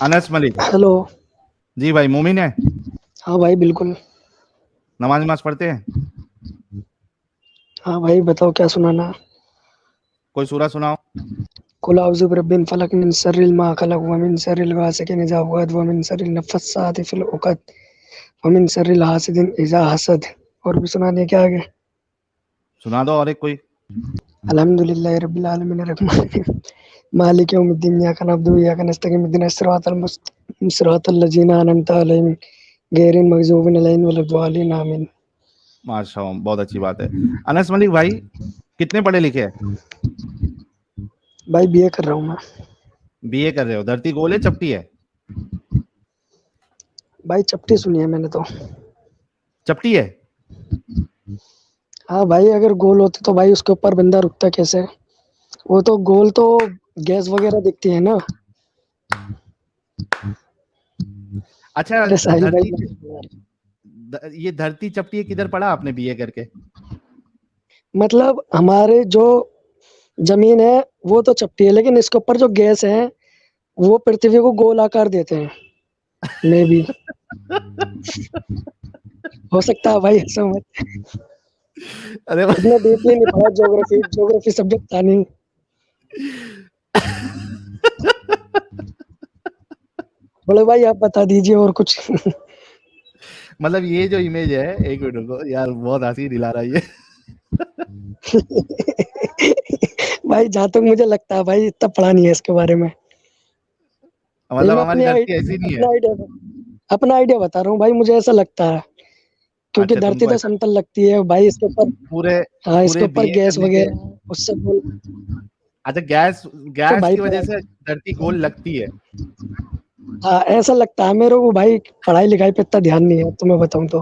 Anas Malik. Hello. जी भाई, मोमिन है। हाँ भाई बिल्कुल। नमाज नमाज पढ़ते हैं। हाँ भाई बताओ क्या सुनाना। कोई सूरा सुनाओ। कुल औज़ु बिरब्बिल फलक मिन शर्रिल मा खलक व मिन शर्रिल गासिकिन इज़ा वक़ब व मिन शर्रिल नफ़्फ़ासाति फिल उक़द व मिन शर्रिल हासिदिन इज़ा हसद। और भी सुनाने क्या आगे। सुना दो और एक कोई। अल्हम्दुलिल्लाहि रब्बिल आलमीन अर्रहमानिर मालिक यौमिद्दीन इय्याका नअबुदु व इय्याका नस्तईन इहदिनस सिरातल मुस्तक़ीम सिरातल लज़ीना अनअमता अलैहिम गैरिल मग़ज़ूबि अलैहिम वलद्दालिन आमीन। माशाअल्लाह, बहुत अच्छी बात है। अनस मलिक भाई, कितने पढ़े लिखे हैं? भाई बीए कर रहा हूँ मैं। बीए कर रहे हो। धरती गोल है चपटी है? भाई चपटी सुनी है मैंने तो। चपटी है। हाँ भाई अगर गोल होती तो भाई उसके ऊपर बंदा रुकता कैसे। वो तो गोल तो गैस वगैरह दिखती है ना। अच्छा, अरे साहिल भाई ये धरती चपटी है किधर पढ़ा आपने बीए करके? मतलब हमारे जो जमीन है वो तो चपटी है, लेकिन इसके ऊपर जो गैस है वो पृथ्वी को गोल आकार देते हैं। मे भी हो सकता है भाई, ऐसा मत। अरे इतना डीपली नहीं पढ़ा, ज्योग्राफी ज्योग्राफी सब्जेक्ट था नहीं। बोले भाई आप बता दीजिए और कुछ। मतलब ये जो इमेज है, एक मिनट रुको यार, बहुत हंसी दिला रहा है ये। भाई जहाँ तक मुझे लगता है भाई इतना पढ़ा नहीं है इसके बारे में। मतलब मैं हमारी धरती ऐसी नहीं है। अपना आइडिया बता रहा हूँ भाई, मुझे ऐसा लगता है क्योंकि अच्छा, धरती तुमको तो ऐसा समतल लगती है भाई इसके ऊपर। पूरे हाँ इसके पूरे ऊपर बीए गैस करने के। वगैरह उससे बोल अच्छा, गैस तो गैस भाई की वजह से धरती गोल लगती है। हाँ ऐसा लगता है मेरे को भाई। पढ़ाई लिखाई पे इतना ध्यान नहीं है तुम्हें बताऊं तो।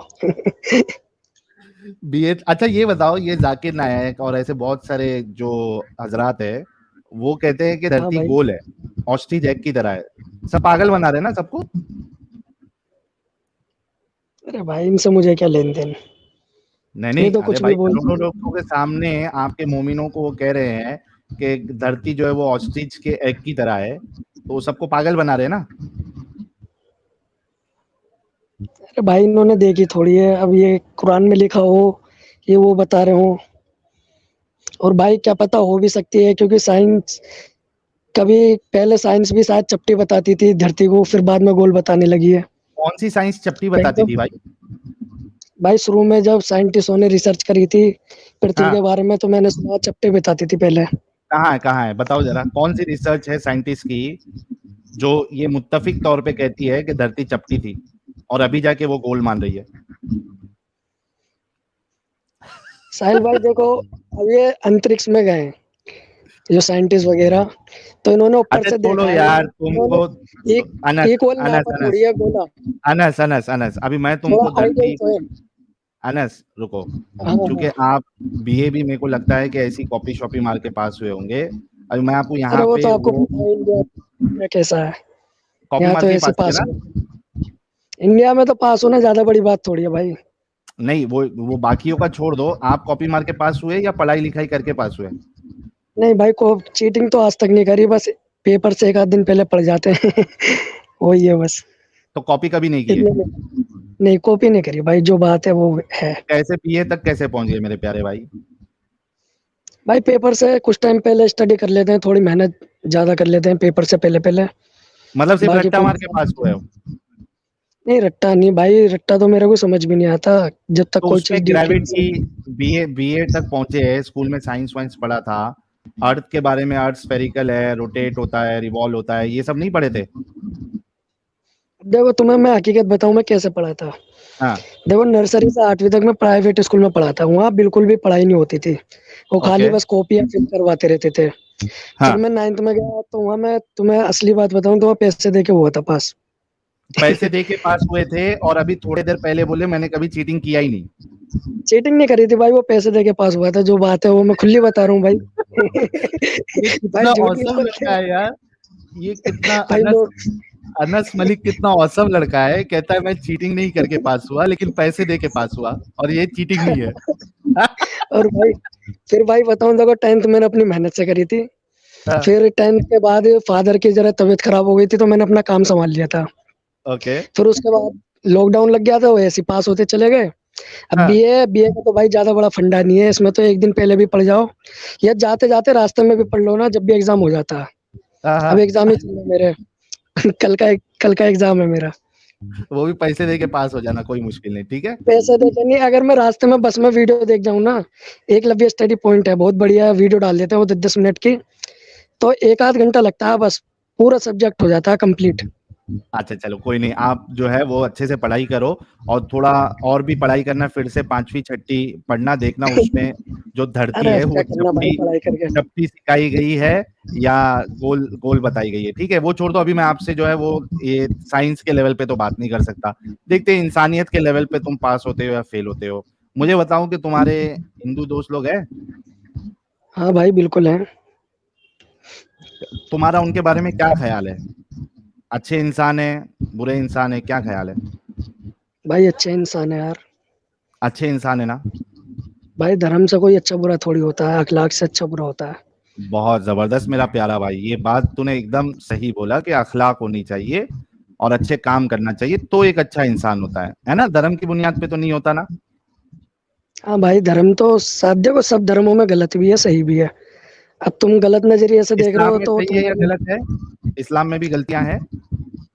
बीए। अच्छा ये बताओ, ये जाकिर नायक और ऐसे बहुत सारे जो हजरात है, वो कहते हैं कि हाँ धरती भाई। गोल है, ऑस्ट्रिच एग की तरह है। सब पागल बना रहे हैं ना सबको। अरे भाई इनसे मुझे क्या लेन देन। नहीं ये नहीं, तो अरे कुछ भी भाई, बोल। करोड़ों लोगों के सामने आपके मोमिनों को वो कह रहे हैं कि धरती जो है वो ऑस्ट्रिच के एग की तरह है, तो वो सबको पागल बना रहे हैं ना। अरे भाई इन्होंने देखी थोड़ी है, अब ये कुरान में लिखा हो ये वो बता रहे हो। और भाई क्या पता हो भी सकती है क्योंकि साइंस कभी पहले साइंस भी शायद चपटी बताती थी धरती को, फिर बाद में गोल बताने लगी है। कौन सी साइंस चपटी कहीं बताती तो थी भाई? भाई शुरू में जब साइंटिस्टों ने रिसर्च करी थी पृथ्वी के हाँ, बारे में तो मैंने सुना चपटे बताती थी पहले। कहाँ है बताओ जरा, कौन सी रिसर्च है साइंटिस्ट की जो ये मुत्तफिक तौर पे कहती है कि धरती चपटी थी और अभी जाके वो गोल मान रही है? साहिल भाई देखो, अब ये अंतरिक्ष में गए हैं जो साइंटिस्ट वगैरह, तो इन्होंने ऊपर अच्छा से छोड़ो देखा है यार तुमको। इन्होंने अनस एक गोल अनस नापा थोड़ी अनस है गोला। अनस अनस अनस अभी मैं थोड़ा तुमको आइडिया धरती। तो है। अनस रुको। हाँ क्योंकि हाँ। आप बीए भी मेरे को लगता है कि ऐसी कॉपी शॉपी मार के पास हुए होंगे। अभी मैं आपको अरे यहाँ वो तो पे आपको वो पता है इंडिया इंडिया कैसा है। कॉपी यहाँ मार तो के ही ऐसे पास हुए पास ना। हो। इंडिया में तो पास होना ज्यादा बड़ी बात थोड़ी है भाई। नहीं, वो बाकियों का छोड़ दो, आप कॉपी मार के पास हुए या पढ़ाई लिखाई करके पास हुए? नहीं भाई को चीटिंग तो आज तक नहीं करी, बस पेपर से एक आध दिन पहले पढ़ जाते हैं। वही है बस। तो कॉपी कभी नहीं किए? इतने नहीं कॉपी नहीं करी भाई, जो बात है वो है। कैसे बीए तक कैसे पहुंच गए मेरे प्यारे भाई? भाई पेपर से कुछ टाइम पहले स्टडी कर लेते हैं, थोड़ी मेहनत ज्यादा कर लेते हैं पेपर से पहले पहले। मतलब सिर्फ बाकी रट्टा मार के पास हुए हो? पूरी नहीं, रट्टा नहीं भाई, रट्टा तो मेरे को समझ भी नहीं आता जब तक तो कोई उसमें चीज डीपली नहीं ग्रेविटी, समझ। बीए बीए तक पहुंचे हैं, स्कूल में साइंस वाइंस पढ़ा था, अर्थ के बारे में, अर्थ स्फेरिकल है, रोटेट होता है, रिवॉल्व होता है, ये सब नहीं पढ़े थे? देखो तुम्हें मैं हकीकत बताऊं मैं कैसे पढ़ा था। हाँ। देखो नर्सरी से 8वीं तक मैं प्राइवेट स्कूल में पढ़ा था, वहाँ बिल्कुल भी पढ़ाई नहीं होती थी। वो खाली ओके। बस कॉपियां फिल करवाते रहते थे। फिर हाँ। मैं 9th में गया तो वहाँ मैं तुम्हें असली बात बताऊं तो वहाँ पैसे दे के हुआ था पास। पैसे दे के पास हुए थे और अभी थोड़ी देर पहले बोले मैंने कभी चीटिंग किया ही नहीं। चीटिंग नहीं करी थी भाई, वो पैसे दे के पास हुआ था, जो बात है वो मैं खुली बता रहा हूँ भाई। ये भाई कितना झूठ नहीं औसम बोलते लड़का है यार। ये कितना भाई अनस लोग। अनस मलिक कितना औसम लड़का है, कहता है मैं चीटिंग नहीं करके पास हुआ लेकिन पैसे दे के पास हुआ, और ये चीटिंग नहीं है। और भाई फिर भाई बताऊं देखो 10th मैंने अपनी मेहनत से करी थी। हाँ, फिर 10th के बाद फादर की जरा तबीयत खराब हो गई थी, तो मैंने अपना काम संभाल लिया था। ओके। फिर उसके बाद लॉकडाउन लग गया था, वो ऐसे ही पास होते चले गए। अब हाँ, बीए का तो भाई ज़्यादा बड़ा फंडा नहीं है, इसमें तो 1 दिन पहले भी पढ़ जाओ या जाते-जाते रास्ते में भी पढ़ लो ना, जब भी एग्ज़ाम हो जाता है। हाँ, अब हाँ। एग्ज़ाम ही चल रहा है मेरे। कल का एग्ज़ाम है मेरा। वो भी पैसे दे के पास हो जाना, कोई मुश्किल नहीं, ठीक है? पैसे देके नहीं, अगर मैं रास्ते में बस में वीडियो देख जाऊँ ना, एकलव्य स्टडी पॉइंट है, बहुत बढ़िया वीडियो डाल देते हैं वो 10-10 मिनट की, तो 1 आध घंटा लगता है बस, पूरा सब्जेक्ट हो जाता है कंप्लीट। अच्छा चलो कोई नहीं, आप जो है वो अच्छे से पढ़ाई करो और थोड़ा और भी पढ़ाई करना, फिर से 5वीं 6ठी पढ़ना, देखना उसमें जो धरती अरे है अब वो क्या करना भाई पढ़ाई करके। चपटी सिखाई गई है या गोल गोल बताई गई है, ठीक है? वो छोड़ दो, अभी मैं आपसे जो है वो ये साइंस के लेवल पे तो बात नहीं कर सकता। देखते हैं इंसानियत के लेवल पे तुम पास होते हो या फेल होते हो। मुझे बताओ कि तुम्हारे हिंदू दोस्त लोग हैं? हाँ भाई बिल्कुल है। तुम्हारा उनके बारे में क्या ख्याल है? अच्छे इंसान है, बुरे इंसान है, क्या ख्याल है? भाई अच्छे इंसान है यार। अच्छे इंसान है ना? भाई धर्म से कोई अच्छा बुरा थोड़ी होता है, अखलाक से अच्छा बुरा होता है। बहुत जबरदस्त मेरा प्यारा भाई, ये बात तूने एकदम सही बोला कि अखलाक होनी चाहिए और अच्छे काम करना चाहिए तो एक अच्छा इंसान होता है ना? धर्म की बुनियाद पे तो नहीं होता ना? हाँ भाई धर्म तो साथ, देखो सब धर्मों में गलत भी है सही भी है। अब तुम गलत नजरिए से देख रहे इस्लाम हो में तो सही है या तुम्हारी, गलत है? इस्लाम में भी गलतियां हैं?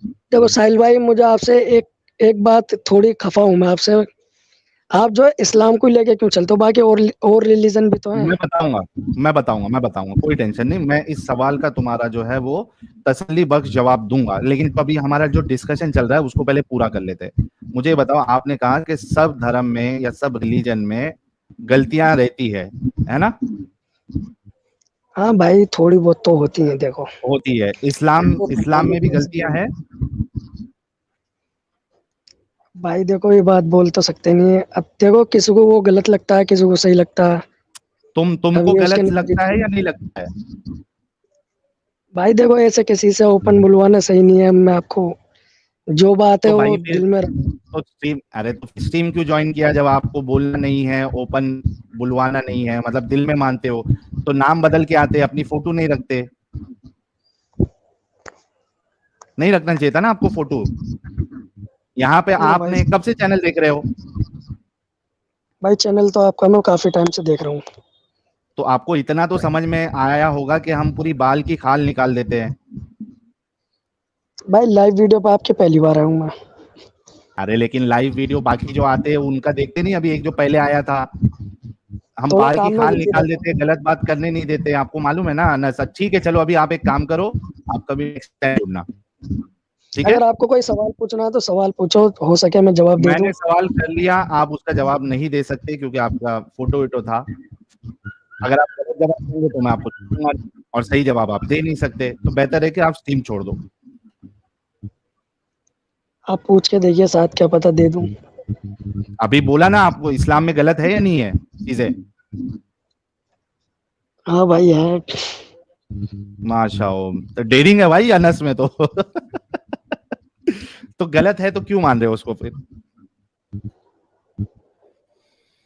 देखो साहिल भाई मुझे आपसे एक एक बात थोड़ी खफा हूं मैं आपसे। आप जो है इस्लाम को लेके क्यों चलते हो, बाकी और रिलीजन भी तो है। मैं बताऊंगा, मैं बताऊंगा, कोई टेंशन नहीं, मैं इस सवाल का तुम्हारा जो है वो तसल्ली बख्श जवाब दूंगा, लेकिन कभी हमारा जो डिस्कशन चल रहा है उसको पहले पूरा कर लेते हैं। मुझे बताओ, आपने कहा कि सब धर्म में या सब रिलीजन में गलतियां रहती है ना? हाँ भाई थोड़ी बहुत तो होती है देखो। होती है। इस्लाम वो इस्लाम बताने में भी कैसे गलतियां नहीं। हैं? भाई देखो ये बात बोल तो सकते नहीं है, अब देखो किसी को वो गलत लगता है, किसी को सही लगता है। अब तुमको ये उसके गलत लगता है नजरिए। या नहीं लगता है? भाई देखो ऐसे किसी से ओपन बुलवाना सही नहीं है, मैं आपको जो बात है तो भाई वो फिर दिल में रख। तो स्ट्रीम, अरे तो स्ट्रीम क्यों ज्वाइन किया जब आपको बोलना नहीं है, ओपन बुलवाना नहीं है, मतलब दिल में मानते हो तो नाम बदल के आते, अपनी फोटो नहीं रखते? नहीं रखना चाहिए था ना आपको फोटो। यहाँ पे चलो भाई। आपने कब से चैनल देख रहे हो? भाई चैनल तो आपका मैं काफी टाइम से देख रहा हूँ। तो आपको इतना तो समझ में आया होगा कि हम पूरी बाल की खाल निकाल देते हैं। भाई लाइव वीडियो पे आपके पहली बार आया हूँ मैं। अरे लेकिन लाइव वीडियो बाकी जो आते हैं उनका देखते नहीं? अभी एक जो पहले आया था, हम थोड़ा बाल की काम में खाल बिजी निकाल रहता देते हैं, हूँ। गलत बात करने नहीं देते, आपको मालूम है ना सर? ठीक है चलो, अभी आप एक काम करो, आप कभी नेक्स्ट टाइम जुड़ना, ठीक है? अगर आपको कोई सवाल पूछना है तो सवाल पूछो, हो सके मैं जवाब दे दूँ। मैंने सवाल कर लिया, आप उसका जवाब नहीं दे सकते क्योंकि आपका फोटो विटो था। अगर आप गलत जवाब देंगे तो मैं आपको छूटूंगा नहीं, और सही जवाब आप दे नहीं सकते, तो बेहतर है कि आप स्ट्रीम छोड़ दो। आप पूछ के देखिए, साथ क्या पता दे दूँ। अभी बोला ना आपको, इस्लाम में गलत है या नहीं है चीजें? हाँ भाई है। माशा, तो डेयरिंग है भाई अनस में तो तो गलत है तो क्यों मान रहे हो उसको फिर?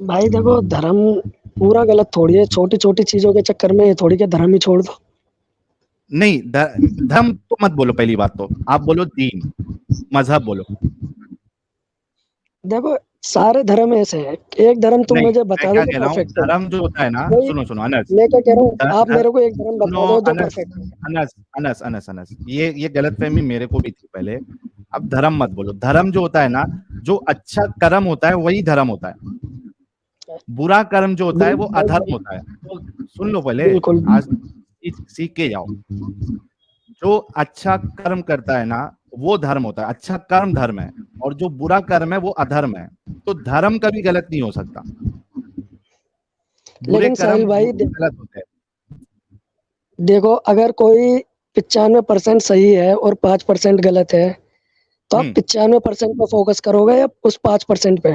भाई देखो धर्म पूरा गलत थोड़ी है, छोटी छोटी चीजों के चक्कर में ये थोड़ी के धर्म ही छोड़ दो। नहीं, धर्म तो मत बोलो, पहली बात तो आप बोलो दीन, मजहब बोलो। देखो सारे धर्म ऐसे हैं, एक धर्म तुम नहीं, मुझे मैं बता दो क्या जो कह रहा हूँ, परफेक्ट है। धर्म जो होता है ना, कोई, सुनो सुनो अनस, मैं क्या कह रहा हूँ, आप ध- मेरे को एक धर्म बता सुनो दो जो अनस, परफेक्ट है। ये गलतफहमी मेरे को भी थी पहले। अब धर्म मत बोलो, धर्म जो होता है ना, जो अच्छा कर्म होता है वही धर्म होता है, बुरा कर्म जो होता है वो अधर्म होता है। तो सुन लो पहले, बिल्कुल। आज सीख के जाओ। जो अच्छा कर्म करता है ना वो धर्म होता है, अच्छा कर्म धर्म है, और जो बुरा कर्म है वो अधर्म है। तो धर्म कभी गलत नहीं हो सकता, बुरे लेकिन कर्म साहिल भाई गलत होते हैं। देखो अगर कोई 95% सही है और 5% गलत है, तो आप हम्म 95% पे फोकस करोगे या उस 5% पे।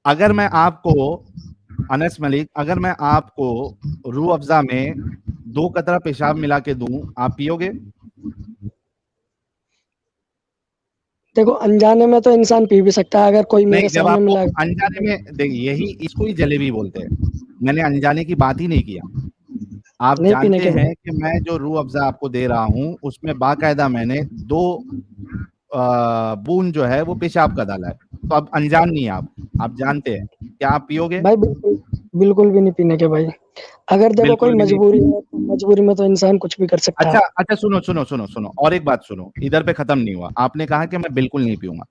अगर मैं आपको, अनस मलिक, अगर मैं आपको रूह अफ़ज़ा में 2 कतरा पेशाब मिला के दूं, आप पियोगे? देखो अनजाने में तो इंसान पी भी सकता है, अगर कोई नहीं, मेरे जब सामने आपको मिला। अनजाने में, देखिए यही इसको ही जलेबी बोलते हैं। मैंने अनजाने की बात ही नहीं किया, आप नहीं पीने जानते के हैं बाद। कि मैं जो रूह अफ़ज़ा आपको दे रहा हूँ, उसमें बाकायदा मैंने 2 बूंद जो है वो पेशाब का डाला है। तो अब अनजान नहीं है आप जानते हैं। क्या आप पियोगे? भाई बिल्कुल, बिल्कुल भी नहीं पीने के भाई। अगर देखो कोई बिल्कुल भी नहीं। मजबूरी है, तो मजबूरी में तो इंसान कुछ भी कर सकता अच्छा, है। अच्छा सुनो और एक बात सुनो, इधर पे खत्म नहीं हुआ। आपने कहा कि मैं बिल्कुल नहीं पीऊँगा।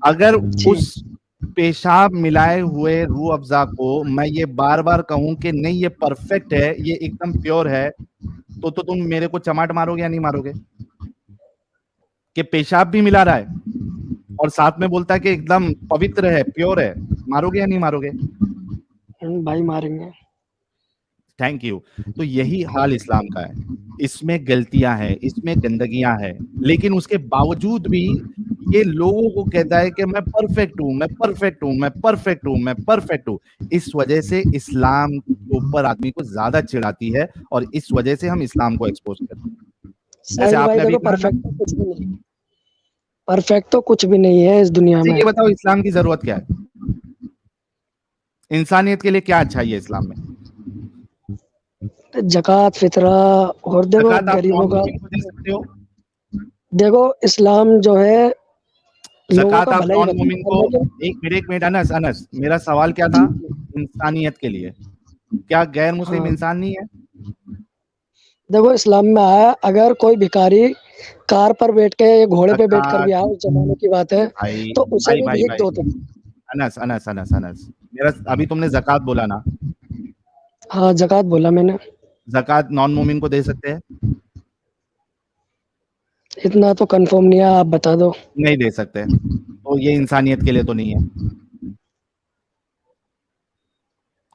अगर जी। उस पेशाब मिलाए हुए रूह अफ़ज़ा को मैं ये बार-बार कहूँ कि नहीं ये परफेक्ट है, ये एकदम प्योर है, तो तुम मेरे को चमाट मारोगे या नहीं मारोगे? कि पेशाब भी मिला रहा है और साथ में बोलता है कि एकदम पवित्र है, प्योर है, मारोगे या नहीं मारोगे? भाई मारेंगे। Thank you. तो यही हाल इस्लाम का है। इसमें गलतियाँ हैं, इसमें गंदगियाँ हैं, लेकिन उसके बावजूद भी ये लोगों को कहता है कि मैं परफेक्ट हूँ, मैं परफेक्ट हूँ, मैं परफेक्ट हूँ, मैं परफेक्ट हूँ। इस वजह से इस्लाम के ऊपर आदमी को ज़्यादा चिढ़ आती है और इस वजह से हम इस्लाम को एक्सपोज़ करते हैं। जैसे साहिल भाई आपने अभी देखो, कहा ना, परफेक्ट तो कुछ भी नहीं, परफेक्ट तो कुछ भी नहीं है इस दुनिया अच्छा में। ये बताओ इस्लाम की ज़रूरत क्या है? इंसानियत के लिए क्या अच्छाई है इस्लाम में? ज़कात, फ़ितरा और देखो ज़कात आप गरीबों का, नॉन-मुस्लिम को दे सकते हो। देखो इस्लाम जो है लोगों ज़कात का आप भला ही नॉन बताता मोमिन है, को, लेकिन एक मिनट अनस अनस, मेरा सवाल क्या था? जी, इंसानियत के लिए। क्या गैर मुस्लिम हाँ, इंसान नहीं है? देखो इस्लाम में आया अगर कोई भिखारी कार पर बैठ के या घोड़े पे बैठकर ज़कात भी आए, उस ज़माने की बात है, भाई, तो उसे भाई, भी भाई, भीख भाई, दो तुम। अनस अनस अनस अनस, मेरा अभी तुमने ज़कात बोला ना, हाँ, ज़कात बोला मैंने। ज़कात नॉन मोमिन को दे सकते हैं? इतना तो कन्फर्म नहीं है, आप बता दो। नहीं दे सकते। तो ये इंसानियत के लिए तो नहीं है।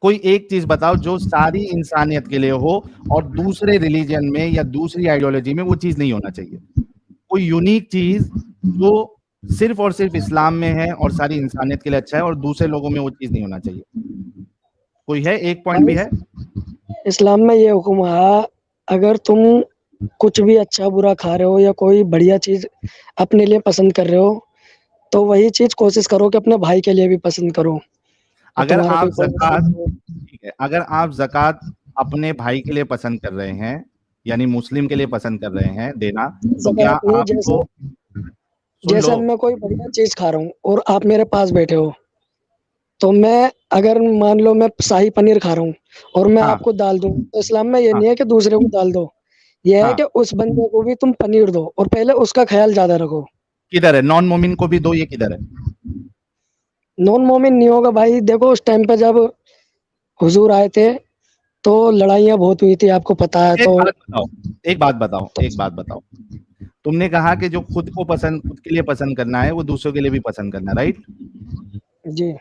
कोई एक चीज़ बताओ जो सारी इंसानियत के लिए हो और दूसरे रिलिजन में या दूसरी आइडियोलॉजी में वो चीज़ नहीं होना चाहिए। कोई यूनिक चीज़ जो सिर्फ़ और सिर्फ़ इस्लाम में है और सारी इंसानियत के लिए अच्छा है और दूसरे लोगों में वो चीज़ नहीं होना चाहिए। कोई है? एक पॉइंट भी भाई है? इस्लाम में ये हुक्म है, अगर तुम कुछ भी अच्छा बुरा खा रहे हो या कोई बढ़िया चीज़ अपने लिए पसंद कर रहे हो, तो वही चीज़ कोशिश करो कि अपने भाई के लिए भी पसंद करो। और अगर तुम्हारा आप कोई ज़कात, पड़ोसी हो, ठीक है, अगर आप ज़कात अपने भाई के लिए पसंद कर रहे हैं, यानी मुस्लिम के लिए पसंद कर रहे हैं देना, तो क्या ज़कात नहीं, जैसे आपको सुन जैसे लो, अब मैं कोई बढ़िया चीज़ खा रहा हूँ और आप मेरे पास बैठे हो, तो मैं अगर मान लो मैं शाही पनीर खा रहा हूँ और मैं हाँ, आपको दाल दूँ, तो इस्लाम में ये हाँ, नहीं है कि दूसरे को दाल दो। ये है हाँ, कि उस बंदे को भी तुम पनीर दो और पहले उसका ख़्याल ज़्यादा रखो। किधर है? नॉन मोमिन को भी दो, ये किधर है? नॉन मोमिन नहीं होगा भाई, देखो उस टाइम पे जब हुजूर आए थे, तो लड़ाइयाँ बहुत हुई थी, आपको पता है, एक तो बात बताओ, एक बात बताओ। तुमने कहा कि जो खुद के लिए पसंद करना है, वो दूसरों के लिए भी पसंद करना है, राइट? जी।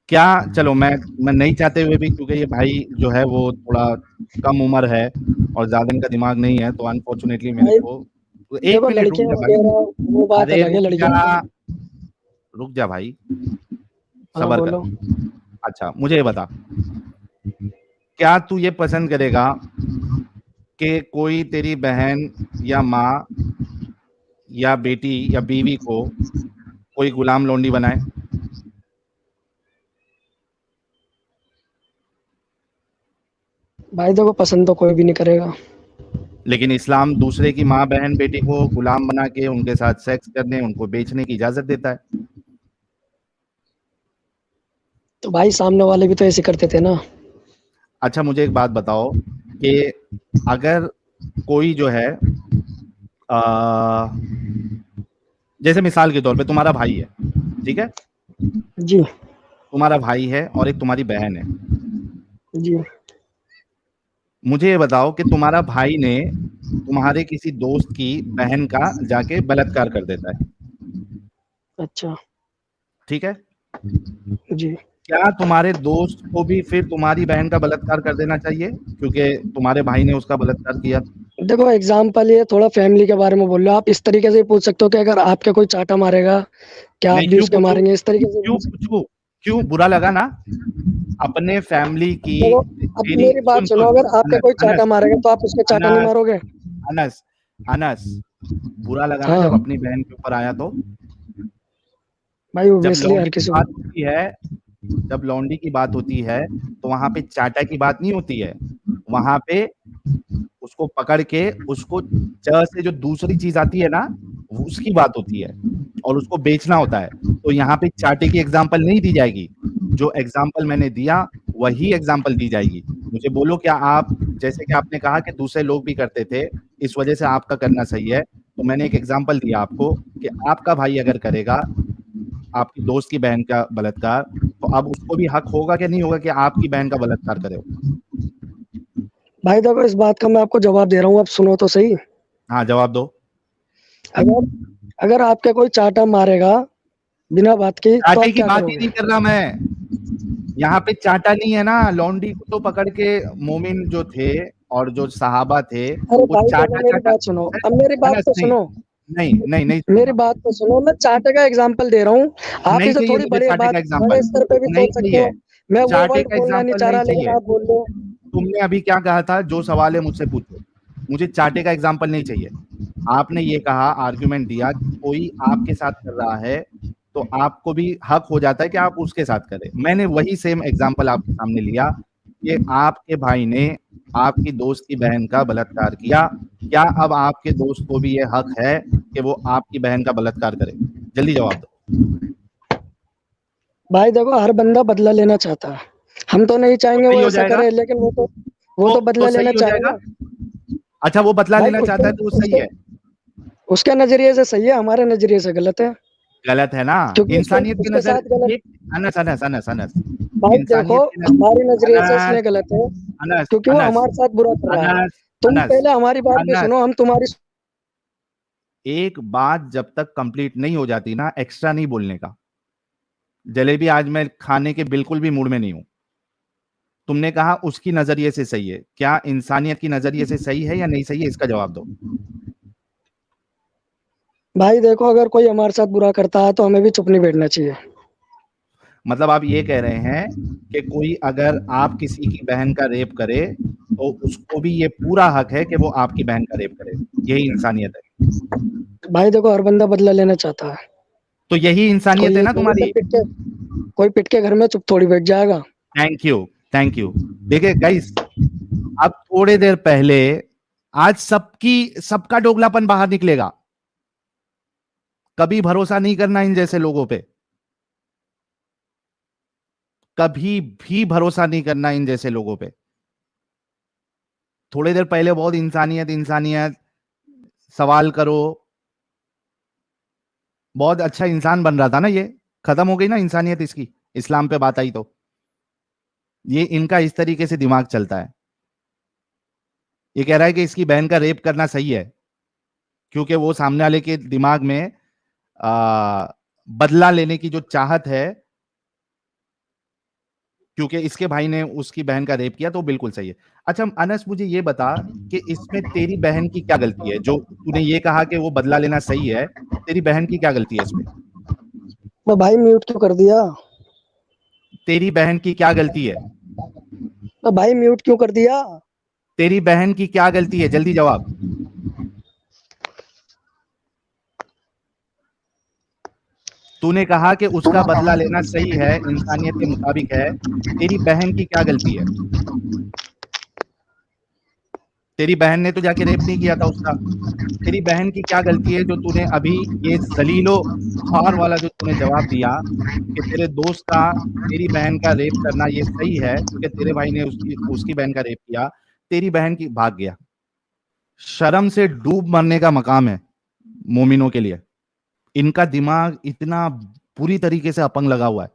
क्या चलो मैं नहीं चाहते हुए भी, क्योंकि ये भाई जो है वो थोड़ा कम उम्र है और ज़्यादा इनका दिमाग नहीं है, तो अनफॉर्च्युनेटली मेरे भाई को तो 1 देखो मिनट रुक लड़कियाँ जा भाई। वगैरह वो बात अरे अलग है, लड़कियाँ वगैरह। रुक जा भाई, हाँ, सब्र कर। बोलो। अच्छा, मुझे ये बता, क्या तू ये पसंद करेगा कि कोई तेरी बहन या माँ या बेटी या बीवी को कोई गुलाम लौंडी बनाए? भाई देखो पसंद तो कोई भी नहीं करेगा। लेकिन इस्लाम दूसरे की माँ, बहन, बेटी को गुलाम बना के उनके साथ सेक्स करने, उनको बेचने की इजाज़त देता है। तो भाई सामने वाले भी तो ऐसे करते थे ना। अच्छा मुझे एक बात बताओ कि अगर कोई जो है अ, जैसे मिसाल के तौर पे तुम्हारा भाई है, ठीक है? जी, तुम्हारा भाई है और एक तुम्हारी बहन है। जी। मुझे ये बताओ कि तुम्हारा भाई ने तुम्हारे किसी दोस्त की बहन का जाके बलात्कार कर देता है, अच्छा, ठीक है? जी। क्या तुम्हारे दोस्त को भी फिर तुम्हारी बहन का बलात्कार कर देना चाहिए? क्योंकि तुम्हारे भाई ने उसका बलात्कार किया। देखो एग्ज़ाम्पल ये थोड़ा फैमिली के बारे में बोल रहे हो आप, इस तरीके से भी पूछ सकते हो कि अगर आपके कोई चाँटा मारेगा, क्या आप नहीं भी क्यों उसके पूछूं? मारेंगे? इस तरीके से क्यों पूछ सकते पूछूं? क्यों बुरा लगा ना? अपने फैमिली की हो। देखो, अब तेरी मेरी बात सुन सुनो, सुन अगर आपका अनस कोई चाँटा अनस मारेगा, तो आप उसके चाँटा नहीं अनस मारोगे? अनस अनस बुरा लगा ना हाँ, जब अपनी बहन के ऊपर आया तो? भाई जब ऑब्वियसली हर लौंडी की किसी बात को। होती है, जब लौंडी की बात होती है तो वहां पे चाटा की बात नहीं होती है, वहां पे उसको पकड़ के उसको च से जो दूसरी चीज आती है ना, उसकी बात होती है और उसको बेचना होता है। तो यहाँ पे चाटे की एग्जाम्पल नहीं दी जाएगी, जो एग्जाम्पल मैंने दिया वही एग्जाम्पल दी जाएगी। मुझे बोलो, क्या आप, जैसे कि आपने कहा कि दूसरे लोग भी करते थे इस वजह से आपका करना सही है, तो मैंने एक एग्जाम्पल दिया आपको कि आपका भाई अगर करेगा आपकी दोस्त की बहन का बलात्कार, तो अब उसको भी हक होगा कि नहीं होगा कि आपकी बहन का बलात्कार करे? भाई देखो, इस बात का मैं आपको जवाब दे रहा हूँ, अब सुनो तो सही। हाँ, जवाब दो। अगर अगर आपके कोई चाटा मारेगा बिना बात के, तो चाटे आप की क्या बात ही करोगे? नहीं कर रहा मैं, यहाँ पे चाटा नहीं है ना। लौंडी को तो पकड़ के मोमिन जो थे और जो सहाबा थे अरे वो भाई देखो, चाटा मेरी चाटा। बात सुनो, अब मेरी बात अनस तो नहीं, सुनो, नहीं नहीं नहीं मेरी सुनूंगा। बात तो सुनो, मैं चाटे का एग्जांपल दे रहा हूँ। आप नहीं इसे चाहिए थोड़ी मुझे बड़े चाटे बात, का बड़े एग्जाम्पल, स्तर पे भी नहीं सोच सकते हो। चाहिए। मैं वो चाटे वर्ड का बोलना नहीं एग्जाम्पल चाह नहीं रहा, लेकिन चाहिए। आप बोल रहे हो। तुमने अभी क्या कहा था? जो सवाल है मुझसे पूछो, मुझे चाटे का एग्जाम्पल नहीं चाहिए। आपने ये कहा, आर्ग्यूमेंट दिया कि कोई आपके साथ कर रहा है तो आपको भी हक हो जाता है कि आप उसके साथ करें। मैंने वही सेम एग्जाम्पल आपके सामने लिया कि आपके भाई ने आपकी दोस्त की बहन का बलात्कार किया, क्या अब आपके दोस्त को भी ये हक है कि वो आपकी बहन का बलात्कार करे? जल्दी जवाब दो। भाई देखो, हर बंदा बदला लेना चाहता है। हम तो नहीं तो चाहेंगे वो सही हो ऐसा जाएगा? करे, लेकिन वो तो तो बदला सही लेना हो जाएगा? चाहेगा। अच्छा, वो बदला भाई लेना चाहता उसके है तो वो सही उसके है? उसके नजरिए से सही है, हमारे नजरिए से गलत है, गलत है ना? क्योंकि उसके इंसानियत की उसके नजर, साथ गलत। ये अनस अनस अनस अनस भाई देखो, इंसानियत की नजर, हमारी नजरिए से अनस इसलिए गलत है अनस क्योंकि वो अनस हमारे साथ बुरा कर रहा है। अनस तुम अनस पहले हमारी बात भी अनस सुनो, हम तुम्हारी। एक बात जब तक कंप्लीट नहीं हो जाती ना, एक्स्ट्रा नहीं बोलने का। जलेबी आज मैं खाने के बिल्कुल भी मूड में नहीं हूं। तुमने कहा उसकी नजरिए से सही है, क्या इंसानियत की नजरिए से सही है या नहीं सही है? इसका जवाब दो। भाई देखो, अगर कोई हमारे साथ बुरा करता है तो हमें भी चुप नहीं बैठना चाहिए। मतलब आप ये कह रहे हैं कि कोई अगर आप किसी की बहन का रेप करे तो उसको भी ये पूरा हक है कि वो आपकी बहन का रेप करे? यही इंसानियत है? भाई देखो, हर बंदा बदला लेना चाहता है। तो यही इंसानियत कोई है ये ना थोड़ी तुम्हारी? कोई पिट के घर में चुप थोड़ी बैठ जाएगा। Thank you, thank you. देखिए गाइस, अब थोड़ी देर पहले, आज सबका डोगलापन बाहर निकलेगा। कभी भरोसा नहीं करना इन जैसे लोगों पे, कभी भी भरोसा नहीं करना इन जैसे लोगों पे। थोड़ी देर पहले बहुत इंसानियत इंसानियत, सवाल करो, बहुत अच्छा इंसान बन रहा था ना, ये खत्म हो गई ना इंसानियत इसकी, इस्लाम पे बात आई तो। ये इनका इस तरीके से दिमाग चलता है। ये कह रहा है कि इसकी बहन का रेप करना सही है, क्योंकि वो सामने वाले के दिमाग में बदला लेने की जो चाहत है, क्योंकि इसके भाई ने उसकी बहन का रेप किया, तो बिल्कुल सही है। अच्छा अनस, मुझे ये बता कि इसमें तेरी बहन की क्या गलती है? जो तूने ये कहा कि वो बदला लेना सही है, तेरी बहन की क्या गलती है इसमें? मैं भाई म्यूट क्यों कर दिया? तेरी बहन की क्या गलती है? मैं भाई म्यूट क्यों कर दिया? तेरी बहन की क्या गलती है? जल्दी जवाब। तूने कहा कि उसका बदला लेना सही है, इंसानियत के मुताबिक है। तेरी बहन की क्या गलती है? तेरी बहन ने तो जाके रेप नहीं किया था उसका। तेरी बहन की क्या गलती है जो तूने अभी ये जलीलो ख्वार वाला जो तूने जवाब दिया कि तेरे दोस्त का तेरी बहन का रेप करना ये सही है क्योंकि तेरे भाई ने उसकी उसकी बहन का रेप किया, तेरी बहन की भाग गया। शर्म से डूब मरने का मकाम है मोमिनों के लिए। इनका दिमाग इतना पूरी तरीके से अपंग लगा हुआ है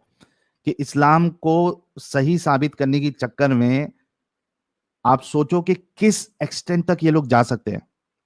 कि इस्लाम को सही साबित करने की चक्कर में आप सोचो कि किस एक्सटेंट तक ये लोग जा सकते हैं।